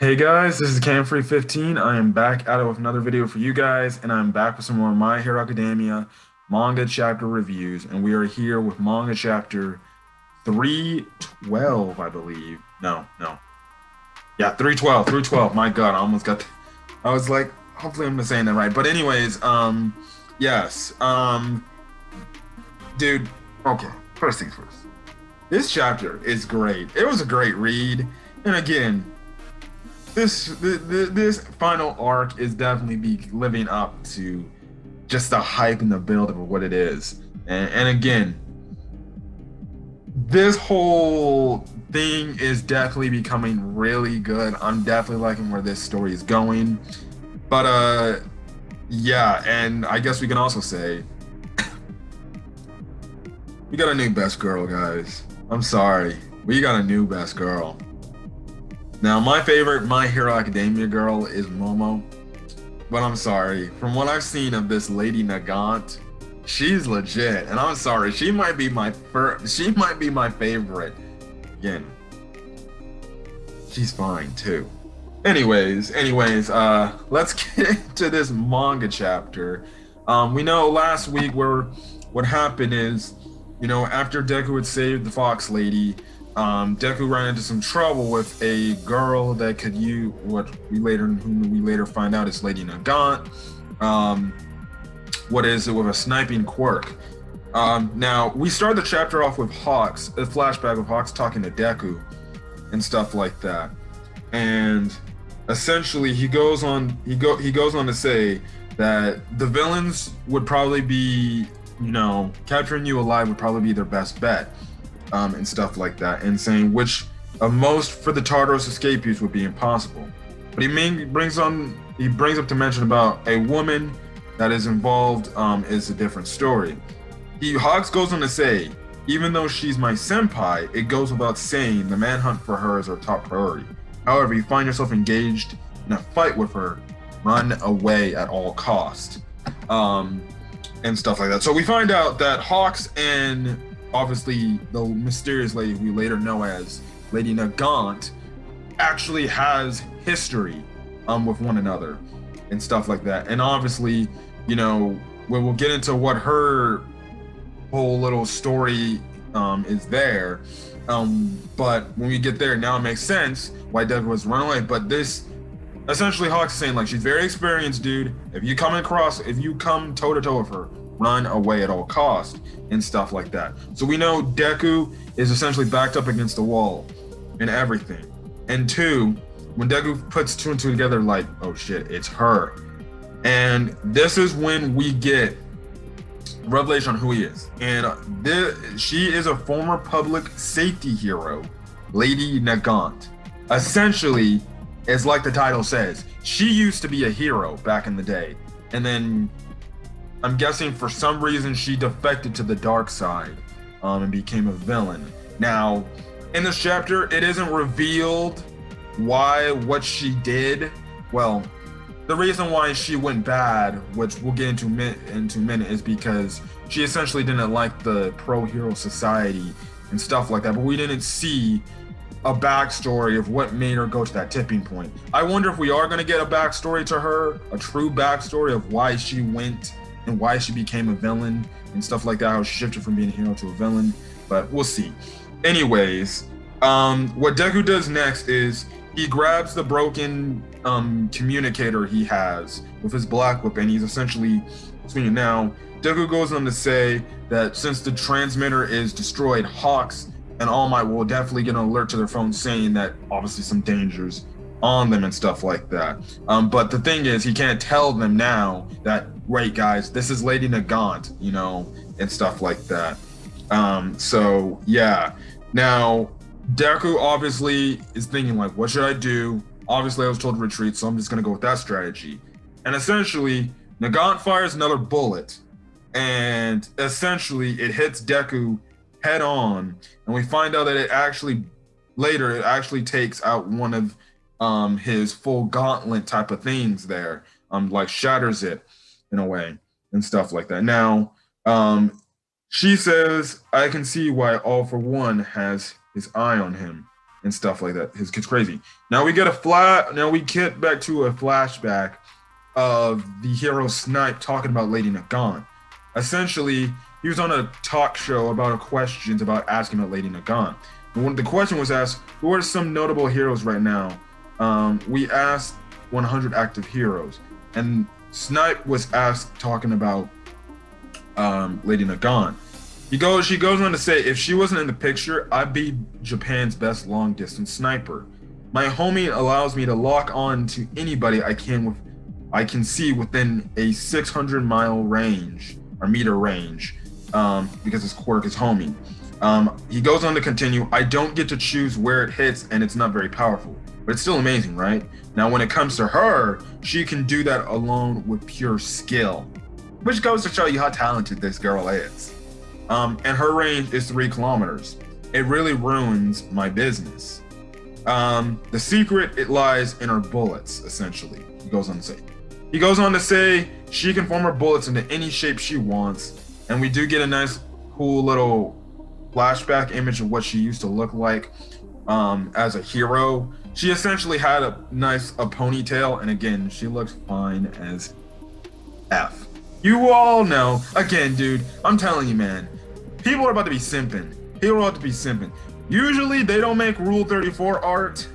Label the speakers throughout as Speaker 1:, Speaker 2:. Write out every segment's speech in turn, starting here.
Speaker 1: Hey guys, this is Camfrey15. I am back at it with another video for you guys, and I'm back with some more My Hero Academia manga chapter reviews, and we are here with manga chapter 312, I believe. No. Yeah, 312, 312. My God, I almost got I was like, hopefully I'm saying that right. But anyways, yes. Dude, okay, first things first. This chapter is great. It was a great read. And again, this final arc is definitely be living up to just the hype and the build of what it is. And again, this whole thing is definitely becoming really good. I'm definitely liking where this story is going. But yeah, and I guess we can also say we got a new best girl, guys. I'm sorry. We got a new best girl. Now, my favorite My Hero Academia girl is Momo, but I'm sorry. From what I've seen of this Lady Nagant, she's legit, and I'm sorry. She might be my favorite. Again, she's fine too. Anyways, let's get into this manga chapter. We know last week where what happened is, after Deku had saved the Fox Lady, Deku ran into some trouble with a girl that could use whom we later find out is Lady Nagant. What is it with a sniping quirk? Now we start the chapter off with Hawks, a flashback of Hawks talking to Deku and stuff like that, and essentially he goes on to say that the villains would probably be, capturing you alive would probably be their best bet. And stuff like that, and saying which of most for the Tartarus escapees would be impossible. But he brings up to mention about a woman that is involved is a different story. Hawks goes on to say, even though she's my senpai, it goes without saying the manhunt for her is our top priority. However, you find yourself engaged in a fight with her, run away at all cost, and stuff like that. So we find out that Hawks and obviously the mysterious lady we later know as Lady Nagant actually has history with one another and stuff like that. And obviously, we'll get into what her whole little story is there. But when we get there, now it makes sense why Deku was run away. But this essentially Hawks is saying, like, she's very experienced, dude. If you come toe to toe with her, run away at all cost and stuff like that. So we know Deku is essentially backed up against the wall and everything. And two, when Deku puts two and two together, like, oh shit, it's her. And this is when we get revelation on who he is. And she is a former public safety hero, Lady Nagant. Essentially, it's like the title says, she used to be a hero back in the day. And then I'm guessing for some reason she defected to the dark side and became a villain. Now, in this chapter, it isn't revealed what she did. Well, the reason why she went bad, which we'll get into a minute, is because she essentially didn't like the pro-hero society and stuff like that. But we didn't see a backstory of what made her go to that tipping point. I wonder if we are going to get a backstory to her, a true backstory of why she went and why she became a villain and stuff like that, how she shifted from being a hero to a villain, but we'll see. Anyways, what Deku does next is he grabs the broken communicator he has with his black whip, and he's essentially swinging. Now, Deku goes on to say that since the transmitter is destroyed, Hawks and All Might will definitely get an alert to their phones saying that obviously some dangers on them and stuff like that. But the thing is, he can't tell them now that, wait, guys, this is Lady Nagant, and stuff like that. So yeah. Now, Deku obviously is thinking, like, what should I do? Obviously, I was told to retreat, so I'm just gonna go with that strategy. And essentially, Nagant fires another bullet, and essentially it hits Deku head on, and we find out that it actually takes out one of his full gauntlet type of things there, like shatters it in a way and stuff like that. Now, she says, I can see why All for One has his eye on him and stuff like that. His kid's crazy. Now we get back to a flashback of the hero Snipe talking about Lady Nagant. Essentially, he was on a talk show about questions about asking about Lady Nagant. And when the question was asked, who are some notable heroes right now? We asked 100 active heroes, and Snipe was asked talking about Lady Nagant. She goes on to say, if she wasn't in the picture, I'd be Japan's best long distance sniper. My homie allows me to lock on to anybody I can see within a 600-mile range or meter range, because his quirk is homie. He goes on to continue, I don't get to choose where it hits, and it's not very powerful, but it's still amazing, right? Now, when it comes to her, she can do that alone with pure skill, which goes to show you how talented this girl is. And her range is 3 kilometers. It really ruins my business. The secret, it lies in her bullets, essentially. He goes on to say she can form her bullets into any shape she wants, and we do get a nice, cool little flashback image of what she used to look like as a hero. She essentially had a ponytail, and again, she looks fine as F. You all know, again, dude, I'm telling you, man, people are about to be simping. Usually, they don't make Rule 34 art.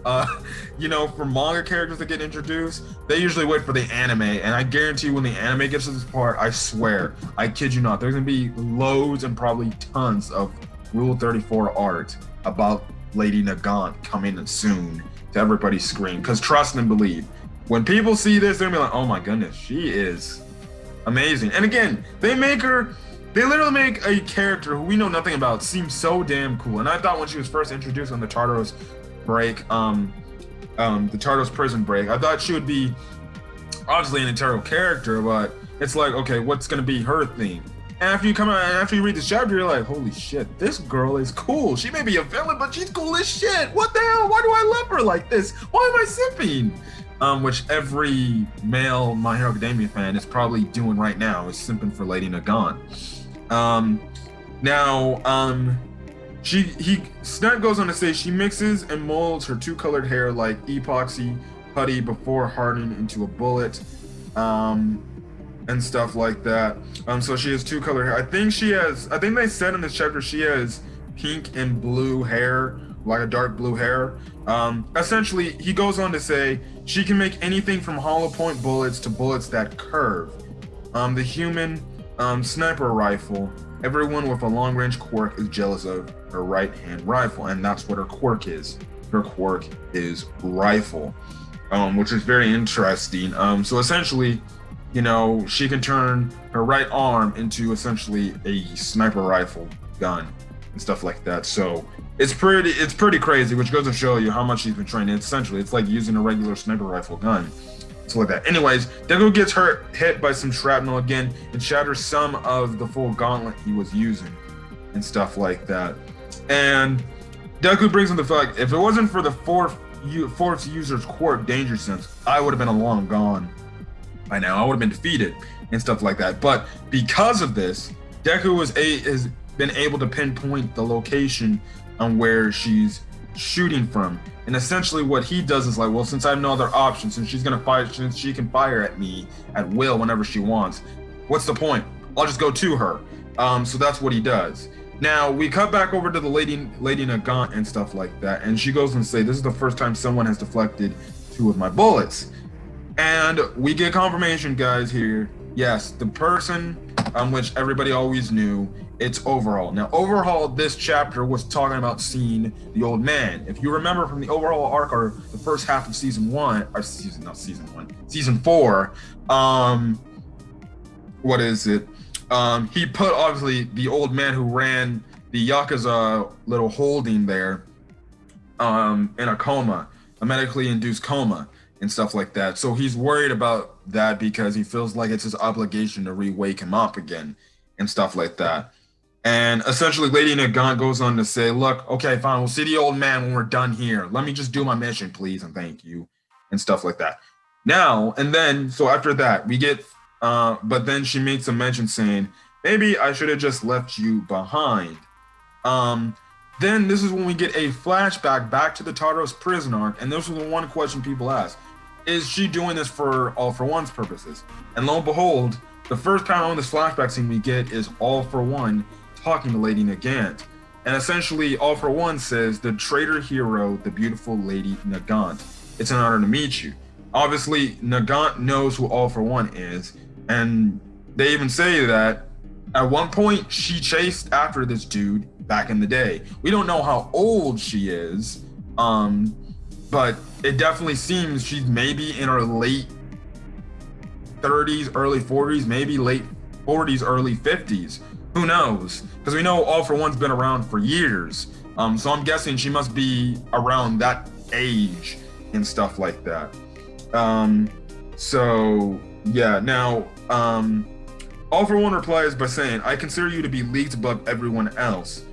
Speaker 1: For manga characters that get introduced, they usually wait for the anime, and I guarantee you when the anime gets to this part, I swear, I kid you not, there's gonna be loads and probably tons of Rule 34 art about Lady Nagant coming soon to everybody's screen. Because trust and believe, when people see this, they're gonna be like, oh my goodness, she is amazing. And again, they literally make a character who we know nothing about seem so damn cool. And I thought when she was first introduced on the Tartarus break, the Tartarus prison break, I thought she would be obviously an integral character, but it's like, okay, what's gonna be her theme? And after you read this chapter, you're like, holy shit, this girl is cool. She may be a villain, but she's cool as shit. What the hell? Why do I love her like this? Why am I simping? Which every male My Hero Academia fan is probably doing right now, is simping for Lady Nagant. Snipe goes on to say she mixes and molds her 2-colored hair like epoxy putty before hardening into a bullet, and stuff like that. So she has 2-colored hair. I think they said in this chapter she has pink and blue hair, like a dark blue hair. Essentially, he goes on to say she can make anything from hollow point bullets to bullets that curve. The human sniper rifle, everyone with a long-range quirk is jealous of her right-hand rifle, and that's what her quirk is. Her quirk is rifle, which is very interesting. So essentially, she can turn her right arm into essentially a sniper rifle gun and stuff like that. So it's pretty crazy, which goes to show you how much she's been training. Essentially, it's like using a regular sniper rifle gun. So like that. Anyways, Deku gets hit by some shrapnel again and shatters some of the full gauntlet he was using and stuff like that. And Deku brings in the fact, if it wasn't for the fourth user's quirk, Danger Sense, I would have been long gone by now. I would have been defeated and stuff like that. But because of this, Deku has been able to pinpoint the location on where she's shooting from. And essentially what he does is like, well, since I have no other option, since she can fire at me at will whenever she wants, what's the point? I'll just go to her. So that's what he does. Now we cut back over to the Lady Nagant and stuff like that, and she goes and say, this is the first time someone has deflected 2 of my bullets. And we get confirmation, guys, here. Yes, the person which everybody always knew, it's Overhaul. Now, Overhaul, this chapter was talking about seeing the old man. If you remember from the Overhaul arc, or the first half of season 4, what is it? He put, obviously, the old man who ran the Yakuza little holding there in a coma, a medically induced coma and stuff like that. So he's worried about that because he feels like it's his obligation to re-wake him up again and stuff like that. And essentially, Lady Nagant goes on to say, look, okay, fine, we'll see the old man when we're done here. Let me just do my mission, please, and thank you, and stuff like that. Now, and then, so after that, we get, but then she makes a mention saying, maybe I should have just left you behind. Then this is when we get a flashback back to the Tartaros prison arc, and this was the one question people asked: is she doing this for All for One's purposes? And lo and behold, the first panel in this flashback scene we get is All for One talking to Lady Nagant. And essentially, All for One says, "The traitor hero, the beautiful Lady Nagant. It's an honor to meet you." Obviously, Nagant knows who All for One is, and they even say that at one point she chased after this dude back in the day. We don't know how old she is, but it definitely seems she's maybe in her late 30s, early 40s, maybe late 40s, early 50s. Who knows? Because we know All for One's been around for years. So I'm guessing she must be around that age and stuff like that. So yeah, now All for One replies by saying, "I consider you to be leagues above everyone else.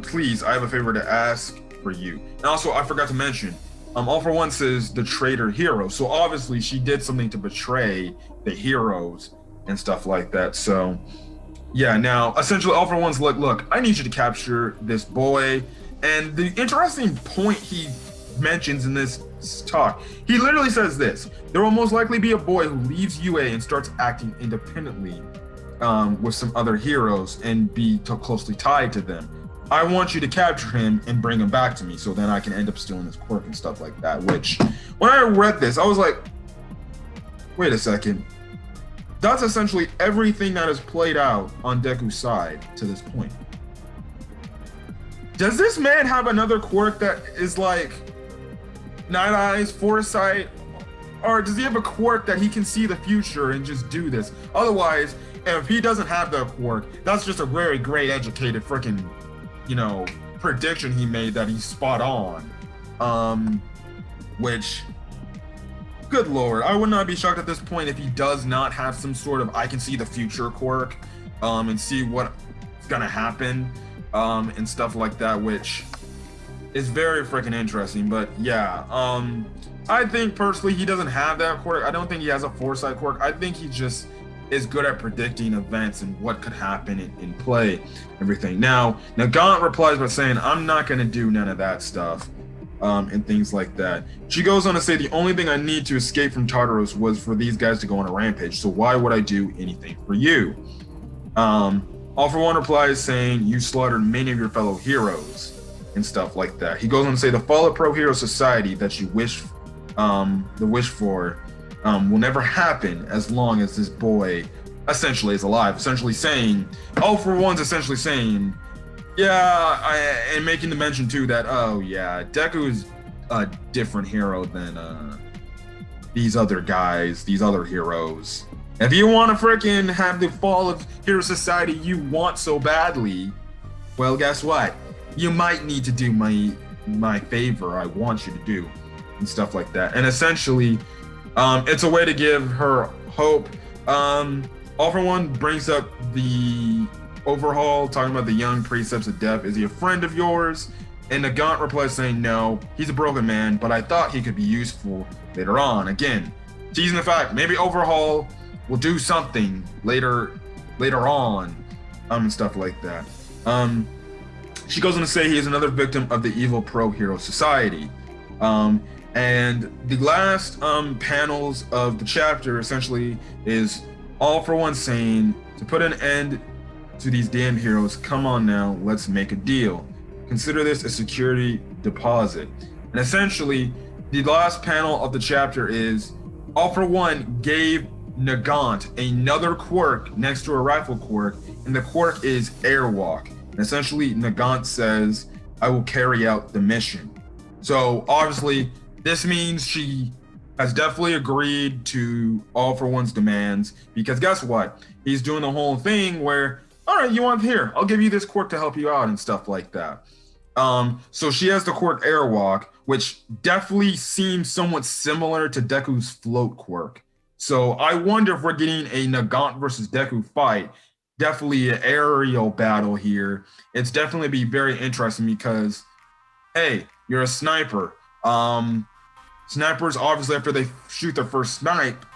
Speaker 1: Please, I have a favor to ask for you." And also, I forgot to mention, All for One says the traitor hero. So obviously she did something to betray the heroes and stuff like that. So yeah, now essentially All for One's like, "Look, I need you to capture this boy." And the interesting point he mentions in this talk, he literally says this: "There will most likely be a boy who leaves UA and starts acting independently with some other heroes and be closely tied to them. I want you to capture him and bring him back to me so then I can end up stealing his quirk and stuff like that." Which, when I read this, I was like, wait a second. That's essentially everything that has played out on Deku's side to this point. Does this man have another quirk that is like Night Eyes, Foresight? Or does he have a quirk that he can see the future and just do this? Otherwise, if he doesn't have that quirk, that's just a very great educated freaking, prediction he made that he's spot on. Which, good lord, I would not be shocked at this point if he does not have some sort of I can see the future quirk, and see what's gonna happen, and stuff like that, which is very freaking interesting. But yeah, I think personally he doesn't have that quirk. I don't think he has a foresight quirk. I think he just is good at predicting events and what could happen in play, everything. Now, Nagant replies by saying, "I'm not going to do none of that stuff," and things like that. She goes on to say, "The only thing I need to escape from Tartaros was for these guys to go on a rampage, so why would I do anything for you?" All for One replies saying, "You slaughtered many of your fellow heroes," and stuff like that. He goes on to say, "The fall of Pro Hero Society that you wish for will never happen as long as this boy essentially is alive." Essentially saying, All for One's essentially saying, and making the mention too that, oh yeah, Deku is a different hero than these other guys, these other heroes. If you want to freaking have the fall of Hero Society you want so badly, well, guess what? You might need to do my favor I want you to do, and stuff like that. And essentially, it's a way to give her hope. All for One brings up the overhaul, talking about the young precepts of death. "Is he a friend of yours?" And Nagant replies saying, "No, he's a broken man, but I thought he could be useful later on." Again, teasing the fact maybe overhaul will do something later on, and stuff like that. She goes on to say he is another victim of the evil Pro Hero Society. And the last panels of the chapter essentially is All for One saying, "To put an end to these damn heroes, come on now, let's make a deal. Consider this a security deposit." And essentially, the last panel of the chapter is All for One gave Nagant another quirk next to a rifle quirk, and the quirk is Airwalk. And essentially, Nagant says, "I will carry out the mission." So obviously, this means she has definitely agreed to All for One's demands, because guess what? He's doing the whole thing where, all right, you want here, I'll give you this quirk to help you out and stuff like that. So she has the quirk Airwalk, which definitely seems somewhat similar to Deku's float quirk. So I wonder if we're getting a Nagant versus Deku fight. Definitely an aerial battle here. It's definitely be very interesting because, hey, you're a sniper. Snipers, obviously, after they shoot their first snipe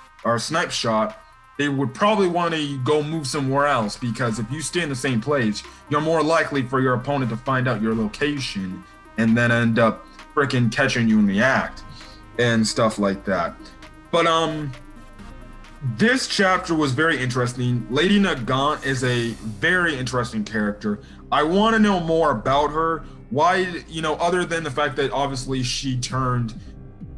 Speaker 1: shot, they would probably want to go move somewhere else, because if you stay in the same place, you're more likely for your opponent to find out your location and then end up freaking catching you in the act and stuff like that. But this chapter was very interesting. Lady Nagant is a very interesting character. I want to know more about her. Why, other than the fact that obviously she turned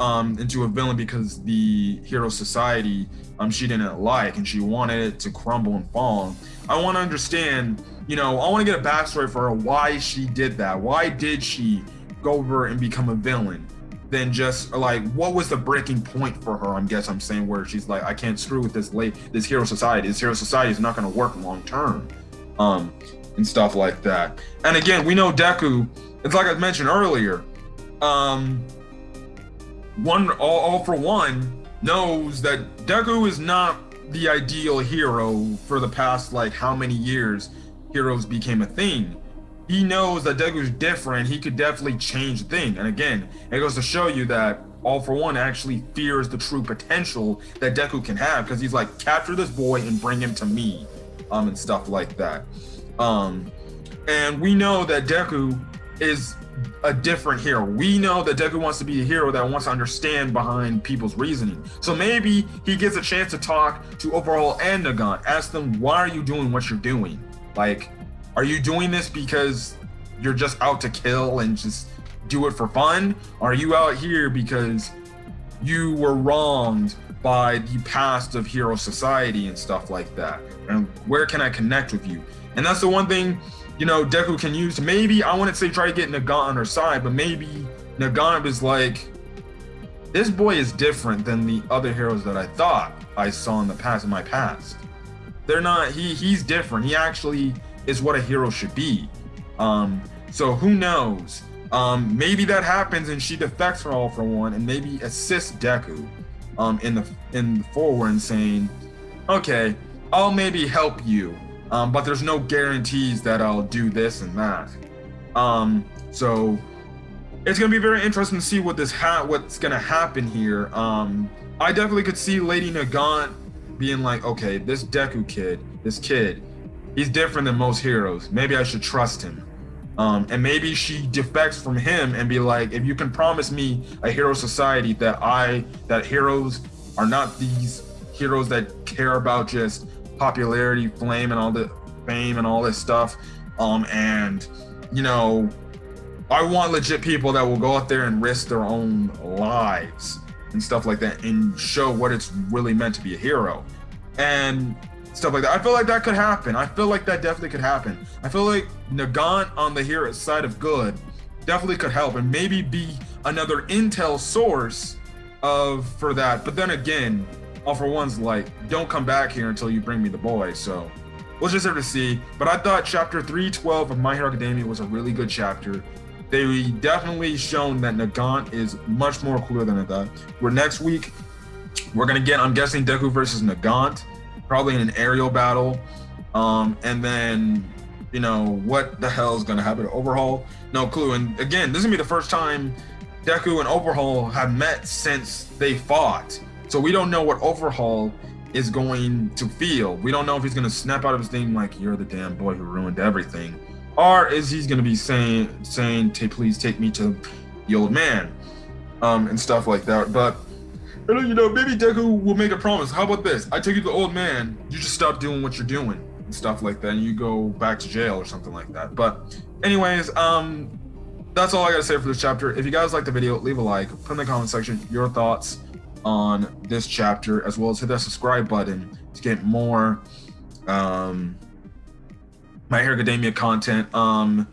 Speaker 1: into a villain because the hero society she didn't like, and she wanted it to crumble and fall. I want to understand, I want to get a backstory for her, why she did that. Why did she go over and become a villain? Then just like, what was the breaking point for her? I'm saying, where she's like, I can't screw with this hero society. This hero society is not going to work long term, and stuff like that. And again, we know Deku. It's like I mentioned earlier. All for One knows that Deku is not the ideal hero for the past, like, how many years heroes became a thing. He knows that Deku's different. He could definitely change the thing. And again, it goes to show you that All for One actually fears the true potential that Deku can have, because he's like, capture this boy and bring him to me, and stuff like that. And we know that Deku is a different hero. We know that Deku wants to be a hero that wants to understand behind people's reasoning. So maybe he gets a chance to talk to Overhaul and Nagant, ask them, why are you doing what you're doing? Like, are you doing this because you're just out to kill and just do it for fun? Are you out here because you were wronged by the past of hero society and stuff like that? And where can I connect with you? And that's the one thing, Deku can use to, maybe, I wouldn't say try to get Nagant on her side, but maybe Nagant is like, this boy is different than the other heroes that I thought I saw in my past. They're not, he's different. He actually is what a hero should be. So who knows? Maybe that happens and she defects for All for One and maybe assists Deku in the forward and saying, okay, I'll maybe help you, but there's no guarantees that I'll do this and that. So it's gonna be very interesting to see what's gonna happen here. I definitely could see Lady Nagant being like, okay, this Deku kid, he's different than most heroes. Maybe I should trust him. And maybe she defects from him and be like, if you can promise me a hero society that heroes are not these heroes that care about just popularity, fame, and all this stuff. And I want legit people that will go out there and risk their own lives and stuff like that and show what it's really meant to be a hero and stuff like that. I feel like that could happen. I feel like that definitely could happen. I feel like Nagant on the hero side of good definitely could help and maybe be another intel source for that. But then again, All for One's like, don't come back here until you bring me the boy. So we'll just have to see. But I thought chapter 312 of My Hero Academia was a really good chapter. They definitely shown that Nagant is much more cooler than I thought. Where next week, we're going to get, I'm guessing, Deku versus Nagant, probably in an aerial battle. And then, what the hell is going to happen to Overhaul? No clue. And again, this is going to be the first time Deku and Overhaul have met since they fought. So we don't know what Overhaul is going to feel. We don't know if he's going to snap out of his thing like, you're the damn boy who ruined everything. Or is he going to be saying, please take me to the old man, and stuff like that. But, maybe Deku will make a promise. How about this? I take you to the old man, you just stop doing what you're doing and stuff like that, and you go back to jail or something like that. But anyways, that's all I got to say for this chapter. If you guys liked the video, leave a like, put in the comment section your thoughts on this chapter, as well as hit that subscribe button to get more My Hero Academia content. I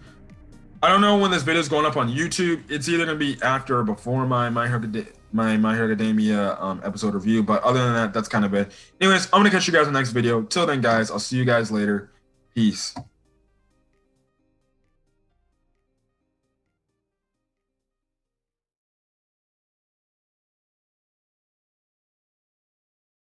Speaker 1: don't know when this video is going up on YouTube. It's either going to be after or before my Hero Academia episode review, but other than that, that's kind of it. Anyways, I'm going to catch you guys in the next video. Till then, guys, I'll see you guys later. Peace.